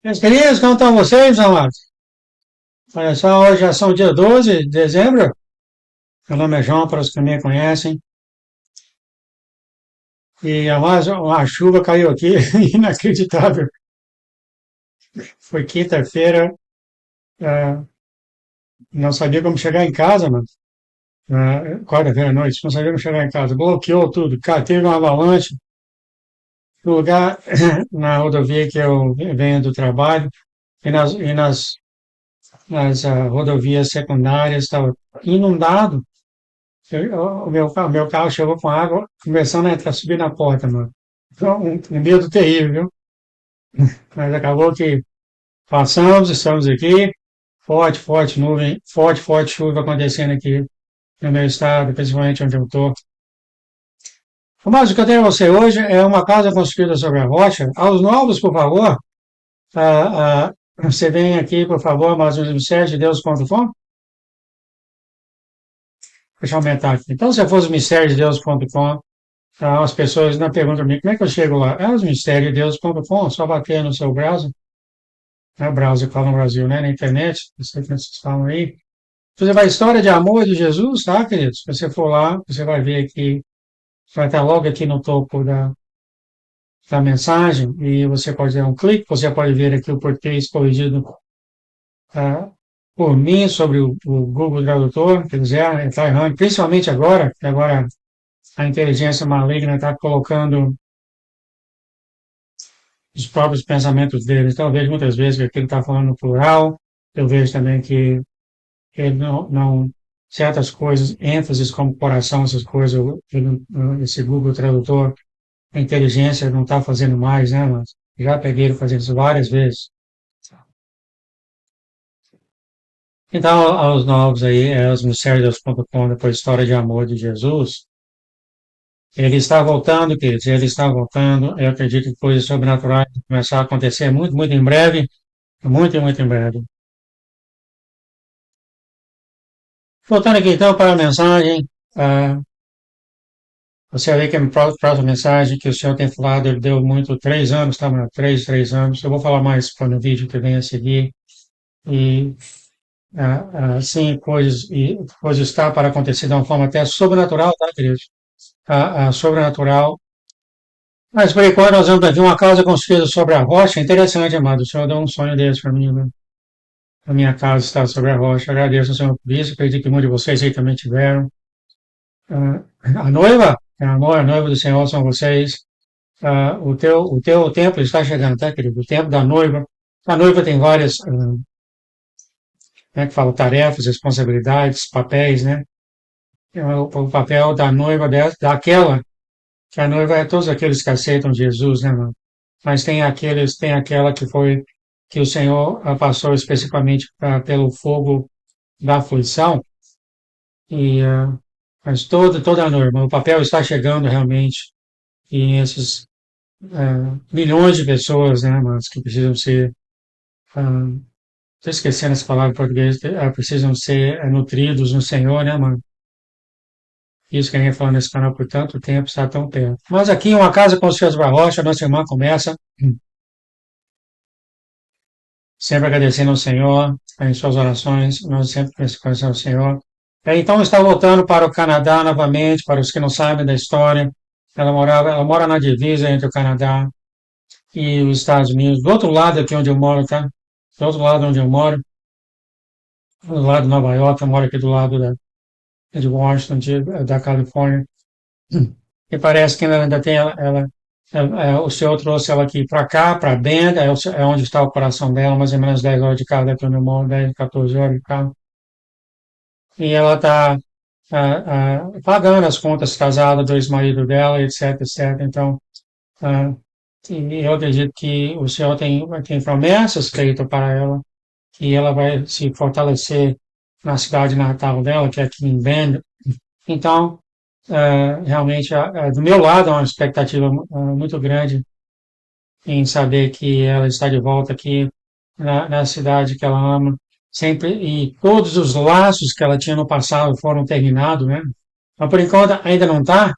Meus queridos, como estão vocês, amados? Olha só, hoje já são dia 12 de dezembro. Meu nome é João, para os que me conhecem. E a chuva caiu aqui, inacreditável. Foi quinta-feira, ah, não sabia como chegar em casa, mano. Quarta-feira à noite, não sabia como chegar em casa. Bloqueou tudo, cara, teve uma avalanche no lugar, na rodovia que eu venho do trabalho, e nas rodovias secundárias, estava inundado. O meu carro chegou com água, começando a entrar, subir na porta, mano. Então, um medo terrível, viu? Mas acabou que passamos, estamos aqui. Forte, forte nuvem, forte, forte chuva acontecendo aqui no meu estado, principalmente onde eu estou. Mas o que eu tenho a você hoje é uma casa construída sobre a rocha. Aos novos, por favor, você vem aqui, por favor, mais um ministério de Deus.com. Deixa eu aumentar aqui. Então, se fosse ministério de Deus.com, as pessoas não perguntam para mim como é que eu chego lá. É os ministériodeus.com, só bater no seu browser, né? Browser fala no Brasil, né? Na internet, não sei como vocês falam aí. Você vai história de amor de Jesus, tá, queridos? Se você for lá, você vai ver aqui, vai estar logo aqui no topo da mensagem, e você pode dar um clique, você pode ver aqui o português corrigido ah, por mim sobre o Google Tradutor, quer dizer, está errando, principalmente agora, que agora a inteligência maligna está colocando os próprios pensamentos deles. Então, eu vejo muitas vezes que ele está falando no plural, eu vejo também que ele não certas coisas, ênfases como coração, essas coisas, esse Google Tradutor, a inteligência não está fazendo mais, né, mas já peguei ele fazendo isso várias vezes. Então, aos novos aí, os mistérios.com, depois História de Amor de Jesus, ele está voltando, queridos, ele está voltando. Eu acredito que coisas sobrenaturais vão começar a acontecer muito, muito em breve, muito, muito em breve. Voltando aqui então para a mensagem, você vê que a próxima mensagem que o senhor tem falado, ele deu muito 3 anos, tá, mano? Três anos. Eu vou falar mais para no vídeo que vem a seguir. E sim, coisas está para acontecer de uma forma até sobrenatural, tá, queridos? Sobrenatural. Mas por enquanto nós vamos ver uma casa construída sobre a rocha. Interessante, amado. O senhor deu um sonho desse para mim, né? A minha casa está sobre a rocha. Agradeço ao senhor por isso. Acredito que muitos de vocês aí também tiveram. A noiva, amor, a noiva do Senhor são vocês. O teu tempo está chegando, tá, querido? O tempo da noiva. A noiva tem várias, né, que fala tarefas, responsabilidades, papéis, né? O papel da noiva, daquela, que a noiva é todos aqueles que aceitam Jesus, né, mano? Mas tem aquela que o Senhor passou especificamente pelo fogo da aflição, e, mas toda a noiva, o papel está chegando realmente, e esses milhões de pessoas, né, mas que precisam ser, estou esquecendo essa palavra em português, precisam ser nutridos no Senhor, né, mano? Isso que a gente falando nesse canal por tanto tempo, está tão perto. Mas aqui, uma casa com os seus rocha, nossa irmã começa sempre agradecendo ao Senhor, em suas orações, nós sempre agradecemos ao Senhor. Então, está voltando para o Canadá novamente, para os que não sabem da história. Ela mora na divisa entre o Canadá e os Estados Unidos, do outro lado aqui onde eu moro, tá? Do outro lado onde eu moro, do lado de Nova York, eu moro aqui do lado de Washington, da Califórnia. E parece que ela ainda tem, o Senhor trouxe ela aqui para cá, para Bend, é onde está o coração dela, mais ou menos 10 horas de carro daqui onde eu moro, 10, 14 horas de carro. E ela está pagando as contas casadas do ex-marido dela, etc, etc. Então, ah, e eu acredito que o Senhor tem promessas feitas para ela, que ela vai se fortalecer na cidade natal dela, que é aqui em Bend. Então, realmente, do meu lado, há uma expectativa muito grande em saber que ela está de volta aqui na cidade que ela ama, sempre, e todos os laços que ela tinha no passado foram terminados, né? Mas por enquanto ainda não está,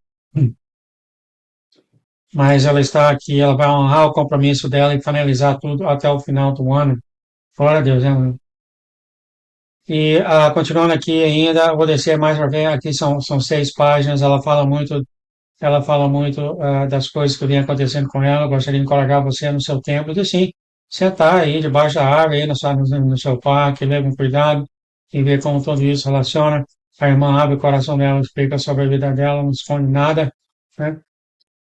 mas ela está aqui, ela vai honrar o compromisso dela e finalizar tudo até o final do ano. Glória a Deus, né? E continuando aqui ainda, vou descer mais para ver, aqui são 6 páginas, ela fala muito das coisas que vem acontecendo com ela. Eu gostaria de encorajar você no seu tempo, de sim, sentar aí debaixo da árvore, aí no seu parque, ler com cuidado e ver como tudo isso relaciona. A irmã abre o coração dela, explica sobre a vida dela, não esconde nada, né?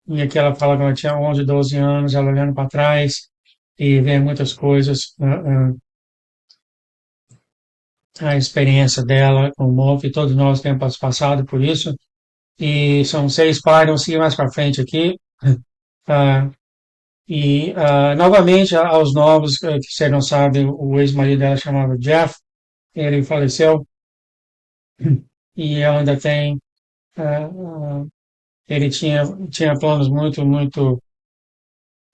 E aqui ela fala que ela tinha 11, 12 anos, ela olhando para trás e vê muitas coisas, a experiência dela com o MOF, e todos nós temos passado por isso. E são 6 páginas, vamos seguir mais para frente aqui. Ah, novamente, aos novos, que você não sabe, o ex-marido dela chamava Jeff, ele faleceu, e ela ainda tem, ah, ah, ele tinha planos muito, muito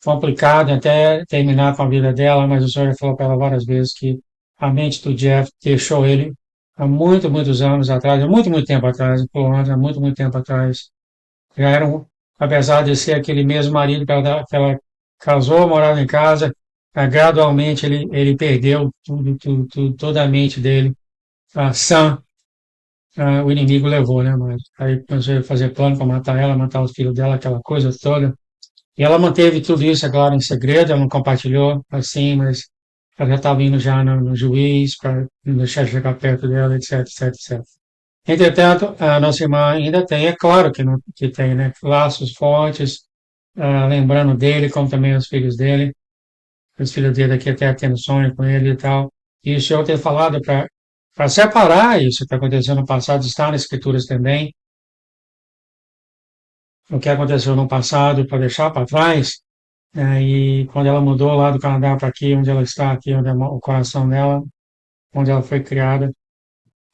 complicados até terminar com a vida dela, mas o senhor já falou para ela várias vezes que a mente do Jeff deixou ele há muitos anos atrás, há muito, muito tempo atrás, há muito, muito tempo atrás. Já era apesar de ser aquele mesmo marido que ela casou, morava em casa, gradualmente ele perdeu tudo, toda a mente dele, sã, o inimigo levou, né? Mas aí começou a fazer plano para matar ela, matar os filhos dela, aquela coisa toda. E ela manteve tudo isso, é claro, em segredo, ela não compartilhou assim, mas ela já estava indo já no juiz para não deixar chegar perto dela, etc, etc, etc. Entretanto, a nossa irmã ainda tem, é claro que, não, que tem, né, laços fortes, lembrando dele, como também os filhos dele aqui até tendo sonho com ele e tal. E o Senhor tem falado para separar isso que está acontecendo no passado, está nas Escrituras também, o que aconteceu no passado, para deixar para trás, e quando ela mudou lá do Canadá para aqui, onde ela está, aqui, onde é o coração dela, onde ela foi criada,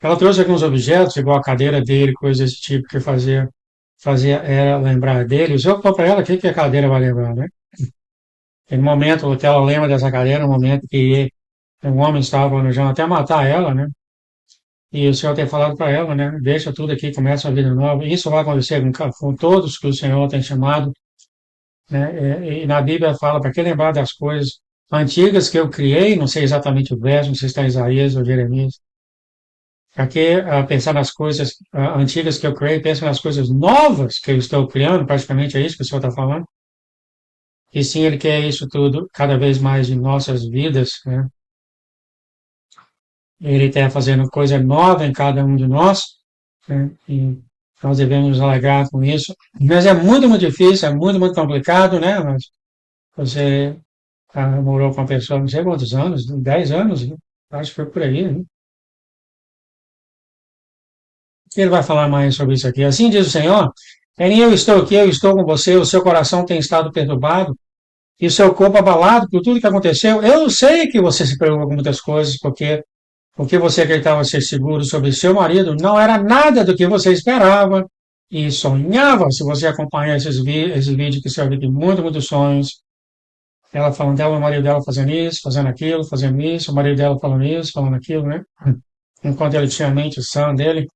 ela trouxe alguns objetos, igual a cadeira dele, coisas desse tipo, que fazia ela lembrar dele. O senhor falou para ela o que que a cadeira vai lembrar, né? E no momento que ela lembra dessa cadeira, no momento que um homem estava planejando até matar ela, né? E o Senhor tem falado para ela, né? Deixa tudo aqui, começa uma vida nova. Isso vai acontecer com todos que o Senhor tem chamado, né? E na Bíblia fala para que lembrar das coisas antigas que eu criei, não sei exatamente o verso, não sei se está em Isaías ou Jeremias. Para que pensar nas coisas antigas que eu criei, pensa nas coisas novas que eu estou criando, praticamente é isso que o Senhor está falando. E sim, Ele quer isso tudo cada vez mais em nossas vidas, né? Ele está fazendo coisa nova em cada um de nós, né? E nós devemos nos alegrar com isso. Mas é muito, muito difícil, é muito, muito complicado, né? Mas você morou com uma pessoa, não sei quantos anos, 10 anos, né? Acho que foi por aí, né? Ele vai falar mais sobre isso aqui. Assim diz o Senhor: nem eu estou aqui, eu estou com você, o seu coração tem estado perturbado e o seu corpo abalado por tudo que aconteceu. Eu sei que você se preocupa com muitas coisas, porque o que você acreditava ser seguro sobre seu marido não era nada do que você esperava e sonhava. Se você acompanhar esse vídeo que serve de muito, muitos sonhos, ela falando dela, o marido dela fazendo isso, fazendo aquilo, fazendo isso, o marido dela falando isso, falando aquilo, né? Enquanto ele tinha a mente sã dele.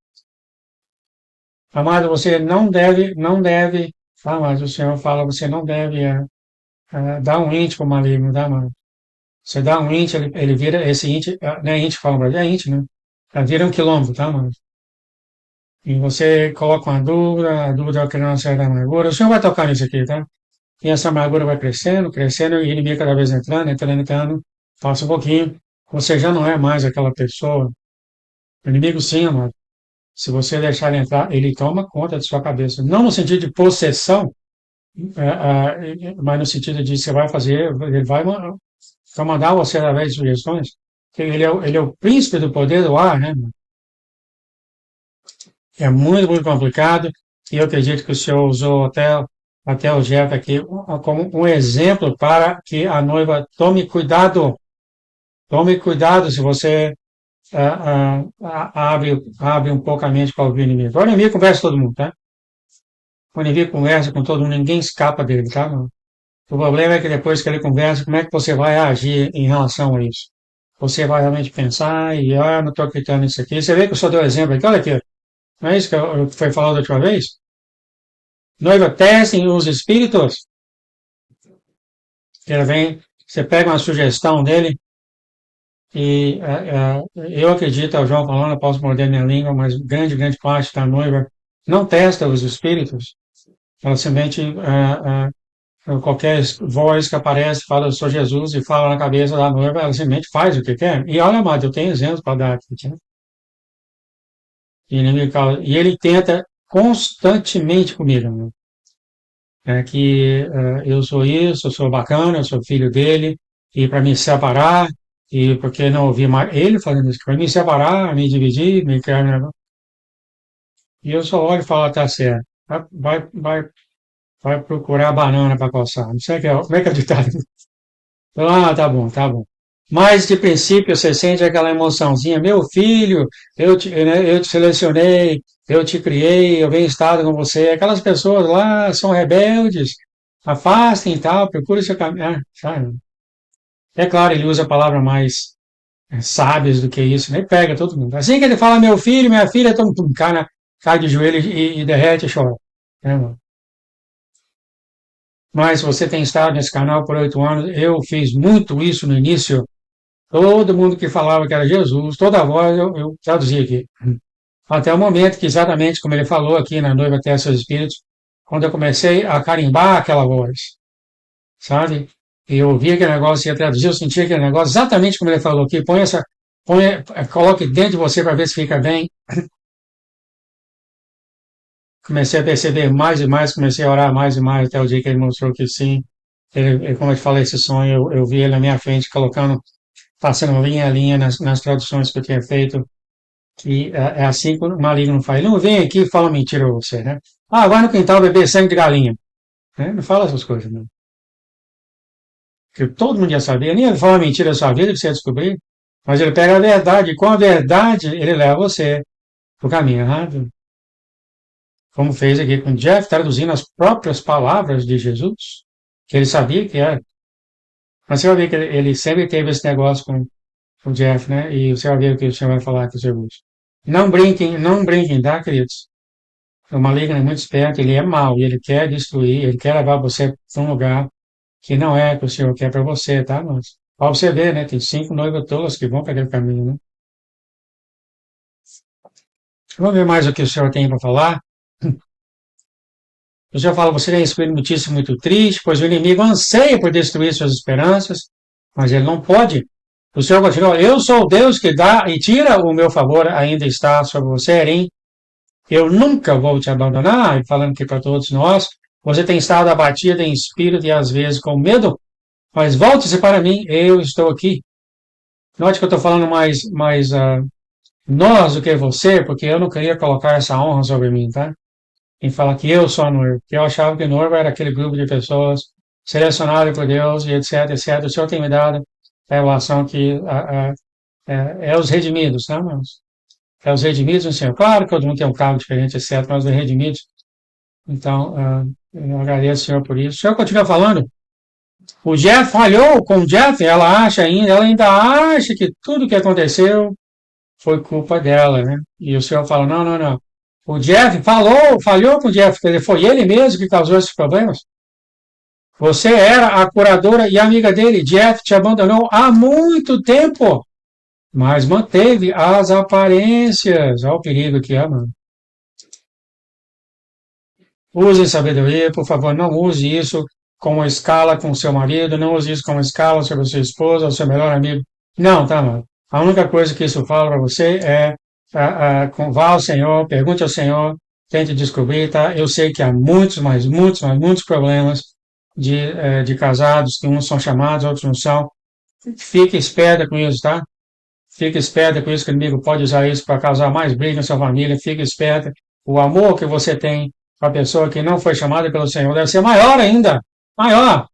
Amado, você não deve, mas o Senhor fala, você não deve dar um índice para o maligno, tá, amado? Você dá um índice, ele vira, esse índice, não é índice, fala, é índice, né? Vira um quilômetro, tá, mano? E você coloca uma dúvida, a dúvida é criando uma certa amargura. O Senhor vai tocar nisso aqui, tá? E essa amargura vai crescendo, crescendo, e o inimigo cada vez entrando, entrando, entrando. Passa um pouquinho, você já não é mais aquela pessoa. O inimigo, sim, amado. Se você deixar ele entrar, ele toma conta de sua cabeça. Não no sentido de possessão, mas no sentido de você vai fazer, ele vai comandar você através de sugestões. Ele é o príncipe do poder do ar, né? É muito, muito complicado. E eu acredito que o senhor usou até o Jeff aqui como um exemplo para que a noiva tome cuidado. Tome cuidado se você abre um pouco a mente para ouvir o inimigo. O inimigo conversa com todo mundo, tá? O inimigo conversa com todo mundo, ninguém escapa dele, tá? O problema é que depois que ele conversa, como é que você vai agir em relação a isso? Você vai realmente pensar e, não estou acreditando nisso aqui. Você vê que eu só dei um exemplo aqui, olha aqui, não é isso que foi falado da última vez? Noiva, testem os espíritos. Ele vem, você pega uma sugestão dele, e eu acredito, é o João falando, eu posso morder minha língua, mas grande parte da noiva não testa os espíritos, ela simplesmente, qualquer voz que aparece, fala, eu sou Jesus, e fala na cabeça da noiva, ela simplesmente faz o que quer. E olha, amado, eu tenho exemplos para dar aqui, né? E ele tenta constantemente comigo, né? Que eu sou isso, eu sou bacana, eu sou filho dele, e para me separar, e porque não ouvi mais ele falando isso, para me separar, me dividir, me criar, né? E eu só olho e falo, tá certo, vai procurar banana para coçar. Não sei como é que é o ditado. Ah, tá bom, tá bom. Mas de princípio você sente aquela emoçãozinha, meu filho, né, eu te selecionei, eu te criei, eu venho estado com você. Aquelas pessoas lá são rebeldes, afastem e tal, procure seu caminho. Sabe? É claro, ele usa palavras mais sábias do que isso, né? Pega todo mundo. Assim que ele fala meu filho, minha filha, todo mundo cai de joelho e derrete e chora. Né, mano? Mas você tem estado nesse canal por 8 anos, eu fiz muito isso no início. Todo mundo que falava que era Jesus, toda a voz eu traduzia aqui. Até o momento que, exatamente como ele falou aqui na Noiva Testa dos Espíritos, quando eu comecei a carimbar aquela voz, sabe? E eu ouvia aquele negócio, ia traduzir, eu sentia aquele negócio, exatamente como ele falou aqui, coloque dentro de você para ver se fica bem. Comecei a perceber mais e mais, comecei a orar mais e mais, até o dia que ele mostrou que sim. Como eu te falei, esse sonho, eu vi ele na minha frente, colocando, passando linha a linha nas traduções que eu tinha feito. Que é assim que o maligno faz. Ele não vem aqui e fala mentira pra você, né? Ah, vai no quintal beber sangue de galinha. Né? Não fala essas coisas, não. Porque todo mundo já sabia. Nem ele fala mentira da sua vida pra você descobrir. Mas ele pega a verdade. E com a verdade, ele leva você pro caminho errado. Como fez aqui com Jeff, traduzindo as próprias palavras de Jesus. Que ele sabia que era. Mas você vai ver que ele sempre teve esse negócio com o Jeff, né? E você vai ver o que o senhor vai falar com os irmãos. Não brinquem, tá, queridos? O maligno é muito esperto, ele é mau e ele quer destruir, ele quer levar você para um lugar que não é o que o Senhor quer para você, tá, mas para você ver, né? Tem 5 noivas tolas que vão para aquele caminho, né? Vamos ver mais o que o Senhor tem para falar. O Senhor fala, você tem recebido notícia muito triste, pois o inimigo anseia por destruir suas esperanças, mas ele não pode. O Senhor continua, eu sou o Deus que dá e tira o meu favor, ainda está sobre você, Erim. Eu nunca vou te abandonar, e falando aqui para todos nós, você tem estado abatido em espírito e às vezes com medo, mas volte-se para mim, eu estou aqui. Note que eu estou falando mais nós do que você, porque eu não queria colocar essa honra sobre mim, tá? Em falar que eu sou a noiva, porque eu achava que noiva era aquele grupo de pessoas selecionado por Deus e etc, etc. O Senhor tem me dado a revelação que é os redimidos, tá, irmãos? É os redimidos no Senhor. Claro que todo mundo tem um cargo diferente, etc, mas os redimidos. Então, eu agradeço ao Senhor por isso. O Senhor continua falando. O Jeff falhou com o Jeff, ela ainda acha que tudo que aconteceu foi culpa dela, né? E o Senhor fala, não, não, não. O Jeff falhou com o Jeff, quer dizer, foi ele mesmo que causou esses problemas. Você era a curadora e amiga dele. Jeff te abandonou há muito tempo, mas manteve as aparências. Olha o perigo que é, mano. Use sabedoria, por favor, não use isso como escala com o seu marido, não use isso como escala sobre a sua esposa, o seu melhor amigo. Não, tá, mano. A única coisa que isso fala para você é vá ao Senhor, pergunte ao Senhor, tente descobrir, tá? Eu sei que há muitos problemas de casados, que uns são chamados, outros não são. Fique esperta com isso, tá? Fique esperta com isso, que o inimigo pode usar isso para causar mais briga na sua família. Fique esperta. O amor que você tem para a pessoa que não foi chamada pelo Senhor deve ser maior ainda. Maior.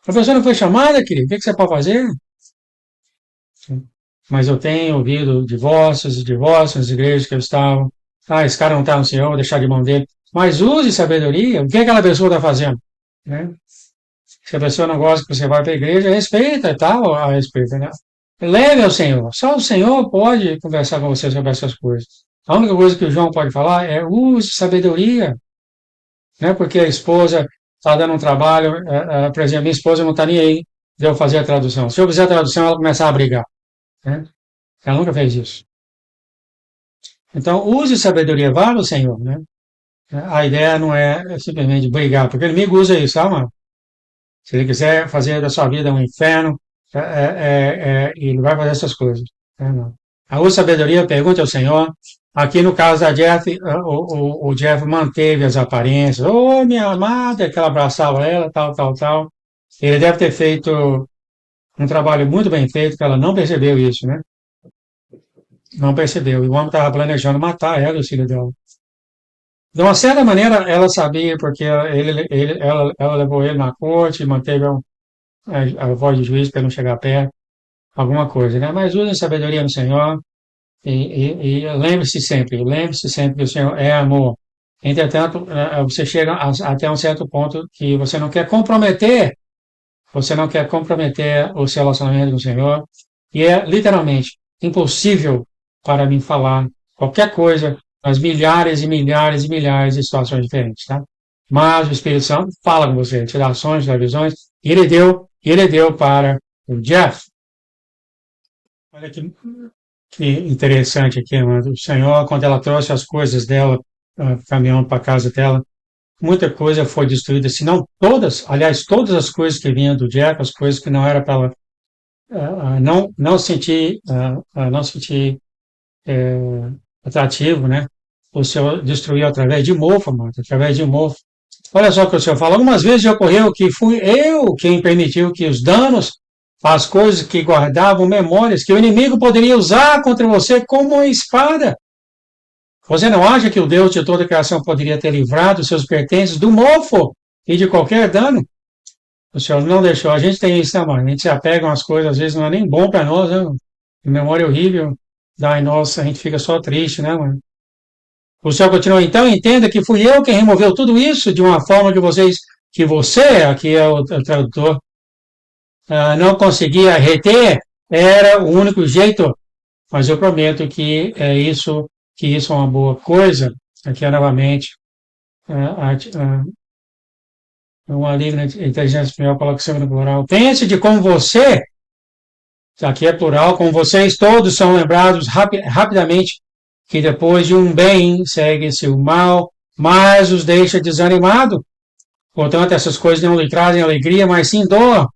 A pessoa não foi chamada, querido. O que você pode fazer? Mas eu tenho ouvido divórcios e divórcios nas igrejas que eu estava. Ah, esse cara não está no Senhor, vou deixar de mão dele. Mas use sabedoria. O que aquela pessoa está fazendo? Né? Se a pessoa não gosta que você vá para a igreja, respeita e tal, a respeito, né? Leve ao Senhor. Só o Senhor pode conversar com você sobre essas coisas. A única coisa que o João pode falar é use sabedoria, né? Porque a esposa está dando um trabalho, por exemplo, minha esposa não está nem aí de eu fazer a tradução. Se eu fizer a tradução, ela começa a brigar, né? Ela nunca fez isso. Então, use sabedoria, vá no Senhor, né? A ideia não é simplesmente brigar, porque o inimigo usa isso, tá, mano? Se ele quiser fazer da sua vida um inferno, ele vai fazer essas coisas, né, não? A use sabedoria, pergunte ao Senhor. Aqui no caso da Jeff, o Jeff manteve as aparências. Ô, minha amada, que ela abraçava ela, tal, tal, tal. Ele deve ter feito um trabalho muito bem feito, que ela não percebeu isso, né? Não percebeu. E o homem estava planejando matar ela e o filho dela. De uma certa maneira, ela sabia, porque ela levou ele na corte, manteve a voz de juiz para não chegar perto, alguma coisa, né? Mas use a sabedoria no Senhor e lembre-se sempre que o Senhor é amor. Entretanto, você chega até um certo ponto que você não quer comprometer o seu relacionamento com o Senhor, e é literalmente impossível para mim falar qualquer coisa nas milhares e milhares e milhares de situações diferentes, tá? Mas o Espírito Santo fala com você, te dá sonhos, te dá visões, e ele deu para o Jeff. Olha que interessante aqui, mano. O Senhor, quando ela trouxe as coisas dela, caminhando para a casa dela, muita coisa foi destruída, se não todas, aliás, todas as coisas que vinham do Jeff, as coisas que não era para ela não sentir atrativo, né? O Senhor destruiu através de mofo, mano, através de mofo. Olha só o que o Senhor fala. Algumas vezes já ocorreu que fui eu quem permitiu que os danos, as coisas que guardavam memórias, que o inimigo poderia usar contra você como uma espada. Você não acha que o Deus de toda a criação poderia ter livrado seus pertences do mofo e de qualquer dano? O Senhor não deixou. A gente tem isso, né, mano? A gente se apega a umas coisas, às vezes não é nem bom para nós, né? Memória horrível, dá em nós, a gente fica só triste, né, mano? O Senhor continua, então entenda que fui eu quem removeu tudo isso de uma forma que você, aqui é o tradutor, não conseguia reter, era o único jeito, mas eu prometo que isso é uma boa coisa. Aqui é novamente, uma livre inteligência espanhola coloca sempre no plural. Pense de como você, aqui é plural, como vocês todos são lembrados rapidamente que depois de um bem segue-se o mal, mas os deixa desanimado. Portanto, essas coisas não lhe trazem alegria, mas sim dor.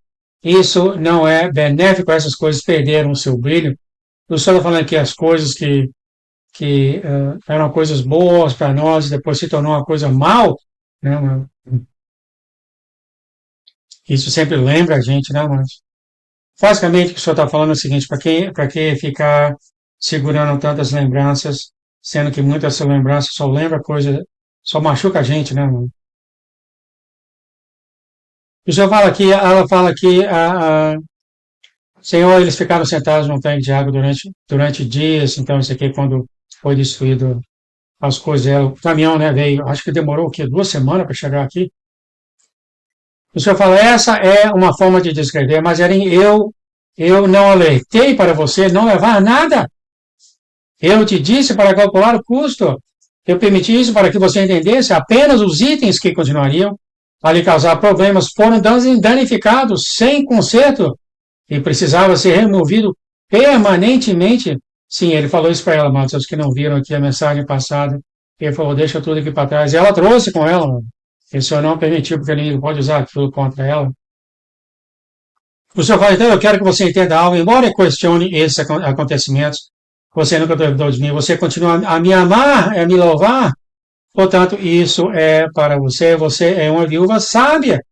Isso não é benéfico, essas coisas perderam o seu brilho. O senhor está falando que as coisas que eram coisas boas para nós, depois se tornou uma coisa mal, né? Isso sempre lembra a gente, né, mas basicamente o que o senhor está falando é o seguinte, para que ficar segurando tantas lembranças, sendo que muitas dessas lembranças só lembra coisa, só machuca a gente, né, mano? O senhor fala aqui, ela fala aqui, Senhor, eles ficaram sentados num tanque de água durante dias, então isso aqui quando foi destruído as coisas, o caminhão, né, veio, acho que demorou o quê? 2 semanas para chegar aqui. O senhor fala, essa é uma forma de descrever, mas eu não alertei para você não levar nada. Eu te disse para calcular o custo. Eu permiti isso para que você entendesse apenas os itens que continuariam a lhe causar problemas foram danificados sem conserto e precisava ser removido permanentemente. Sim, ele falou isso para ela, mas os que não viram aqui a mensagem passada, ele falou, deixa tudo aqui para trás. E ela trouxe com ela, mano. E o senhor não permitiu, porque ele pode usar aquilo contra ela. O senhor fala, então, eu quero que você entenda algo, embora questione esses acontecimentos, você nunca duvidou de mim, você continua a me amar, a me louvar, portanto, isso é para você, você é uma viúva sábia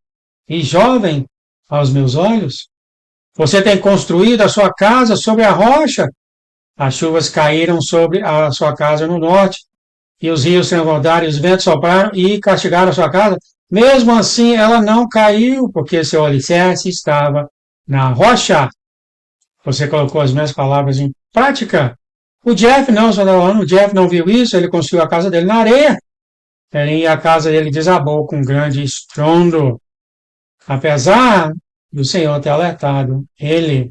e jovem aos meus olhos. Você tem construído a sua casa sobre a rocha, as chuvas caíram sobre a sua casa no norte, e os rios transbordaram, e os ventos sopraram e castigaram a sua casa. Mesmo assim, ela não caiu, porque seu alicerce estava na rocha. Você colocou as minhas palavras em prática. O Jeff não, o Jeff não viu isso, ele construiu a casa dele na areia, e a casa dele desabou com um grande estrondo. Apesar do Senhor ter alertado ele,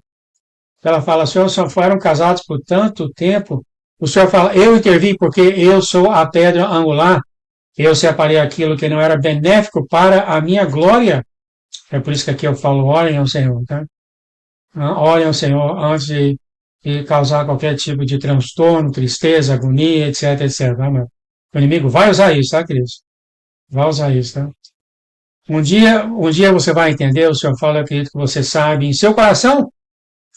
ela fala, Senhor, foram casados por tanto tempo. O Senhor fala, eu intervi porque eu sou a pedra angular. eu separei aquilo que não era benéfico para a minha glória. É por isso que aqui eu falo, orem ao Senhor, tá? Orem ao Senhor antes de causar qualquer tipo de transtorno, tristeza, agonia, etc, etc. Tá, mano? O inimigo vai usar isso, tá, queridos? Vai usar isso, tá? Um dia você vai entender, o Senhor fala, eu acredito que você sabe em seu coração,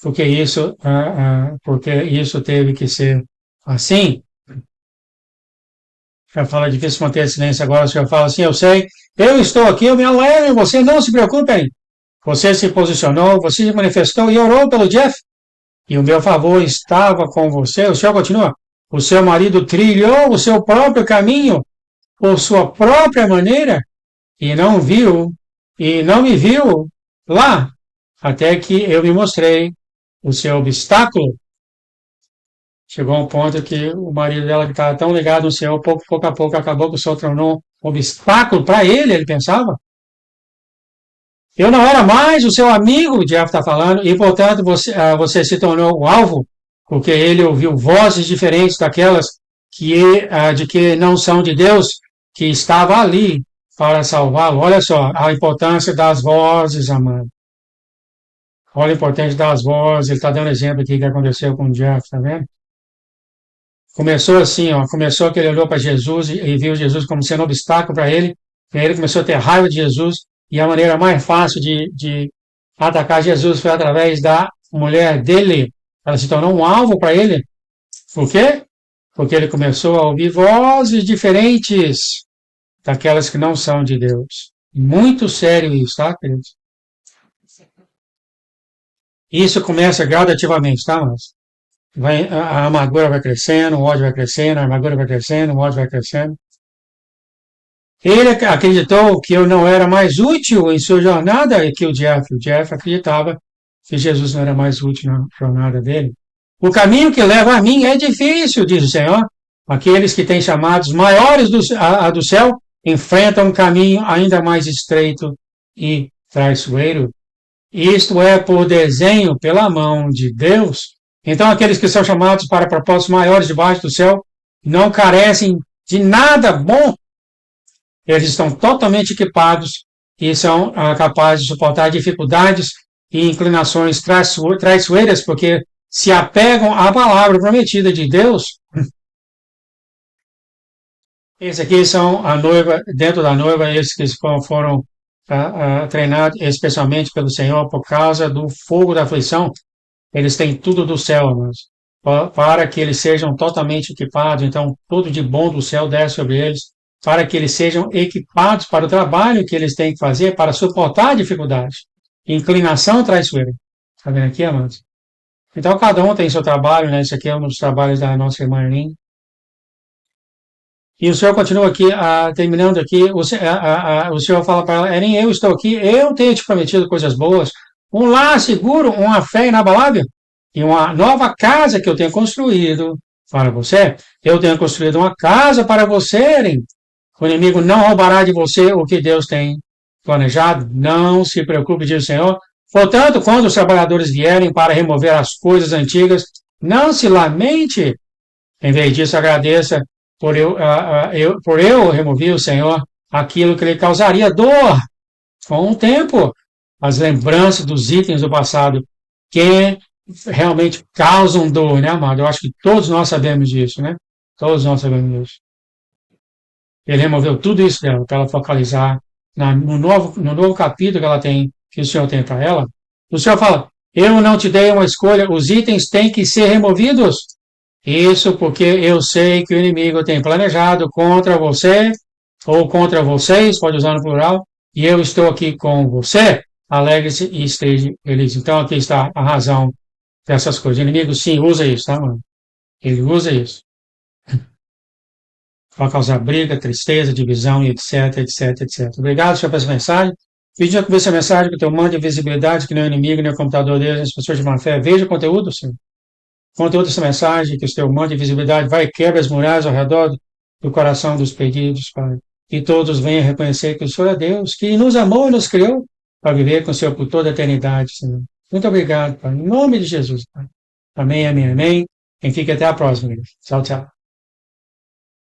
porque isso teve que ser assim. Já fala difícil manter silêncio agora, o Senhor fala assim, eu sei, eu estou aqui, eu me alegro, você não se preocupe, você se posicionou, você se manifestou e orou pelo Jeff, e o meu favor estava com você. O Senhor continua, o seu marido trilhou o seu próprio caminho, por sua própria maneira, e não me viu lá, até que eu me mostrei o seu obstáculo. Chegou a um ponto que o marido dela, que estava tão ligado no Senhor, pouco a pouco, acabou que o Senhor tornou um obstáculo para ele pensava. Eu não era mais o seu amigo, o diabo está falando, e, portanto, você se tornou o alvo, porque ele ouviu vozes diferentes daquelas de que não são de Deus, que estava ali para salvá-lo. Olha só a importância das vozes, amado. Olha a importância das vozes. Ele está dando exemplo aqui que aconteceu com o Jeff, tá vendo? Começou assim, ó, começou que ele olhou para Jesus e viu Jesus como sendo um obstáculo para ele, e aí ele começou a ter raiva de Jesus, e a maneira mais fácil de atacar Jesus foi através da mulher dele. Ela se tornou um alvo para ele. Por quê? Porque ele começou a ouvir vozes diferentes daquelas que não são de Deus. Muito sério isso, tá, queridos? Isso começa gradativamente, tá, mas a amargura vai crescendo, o ódio vai crescendo, a amargura vai crescendo, o ódio vai crescendo. Ele acreditou que eu não era mais útil em sua jornada e que o Jeff acreditava que Jesus não era mais útil na jornada dele. O caminho que leva a mim é difícil, diz o Senhor. Aqueles que têm chamados maiores do céu enfrentam um caminho ainda mais estreito e traiçoeiro. Isto é por desenho pela mão de Deus. Então, aqueles que são chamados para propósitos maiores debaixo do céu não carecem de nada bom. Eles estão totalmente equipados e são capazes de suportar dificuldades e inclinações traiçoeiras, porque se apegam à palavra prometida de Deus. Esses aqui são a noiva, dentro da noiva, esses que foram treinados especialmente pelo Senhor por causa do fogo da aflição. Eles têm tudo do céu, irmãos, para que eles sejam totalmente equipados. Então, tudo de bom do céu desce sobre eles, para que eles sejam equipados para o trabalho que eles têm que fazer para suportar dificuldades. Inclinação traiçoeira. Está vendo aqui, amados? Então, cada um tem seu trabalho, né? Esse aqui é um dos trabalhos da nossa irmã Arlene. E o Senhor continua aqui, terminando aqui, o Senhor fala para ela, Erin, eu estou aqui, eu tenho te prometido coisas boas, um lar seguro, uma fé inabalável, e uma nova casa que eu tenho construído para você. Eu tenho construído uma casa para você, Erin. O inimigo não roubará de você o que Deus tem planejado. Não se preocupe, diz o Senhor. Portanto, quando os trabalhadores vierem para remover as coisas antigas, não se lamente. Em vez disso, agradeça por eu remover o Senhor aquilo que lhe causaria dor. Com o tempo, as lembranças dos itens do passado que realmente causam dor, né, amado? Eu acho que todos nós sabemos disso, né? Todos nós sabemos disso. Ele removeu tudo isso dela, para ela focalizar no novo capítulo que ela tem, que o Senhor tem para ela. O Senhor fala, eu não te dei uma escolha, os itens têm que ser removidos. Isso porque eu sei que o inimigo tem planejado contra você, ou contra vocês, pode usar no plural, e eu estou aqui com você. Alegre-se e esteja feliz. Então aqui está a razão dessas coisas. O inimigo sim usa isso, tá, mano? Ele usa isso. Vai causar briga, tristeza, divisão, etc, etc, etc. Obrigado, senhor, por essa mensagem. Pedindo que essa mensagem, que o teu mande visibilidade, que nem o inimigo, nem o computador deles, as pessoas de má fé. Veja o conteúdo, senhor. O conteúdo dessa mensagem, que o teu mande visibilidade, vai e quebra as muralhas ao redor do coração dos perdidos, Pai. E todos venham reconhecer que o Senhor é Deus, que nos amou e nos criou para viver com o Senhor por toda a eternidade, Senhor. Muito obrigado, Pai. Em nome de Jesus, Pai. Amém, amém, amém. Quem fica até a próxima. Tchau, tchau.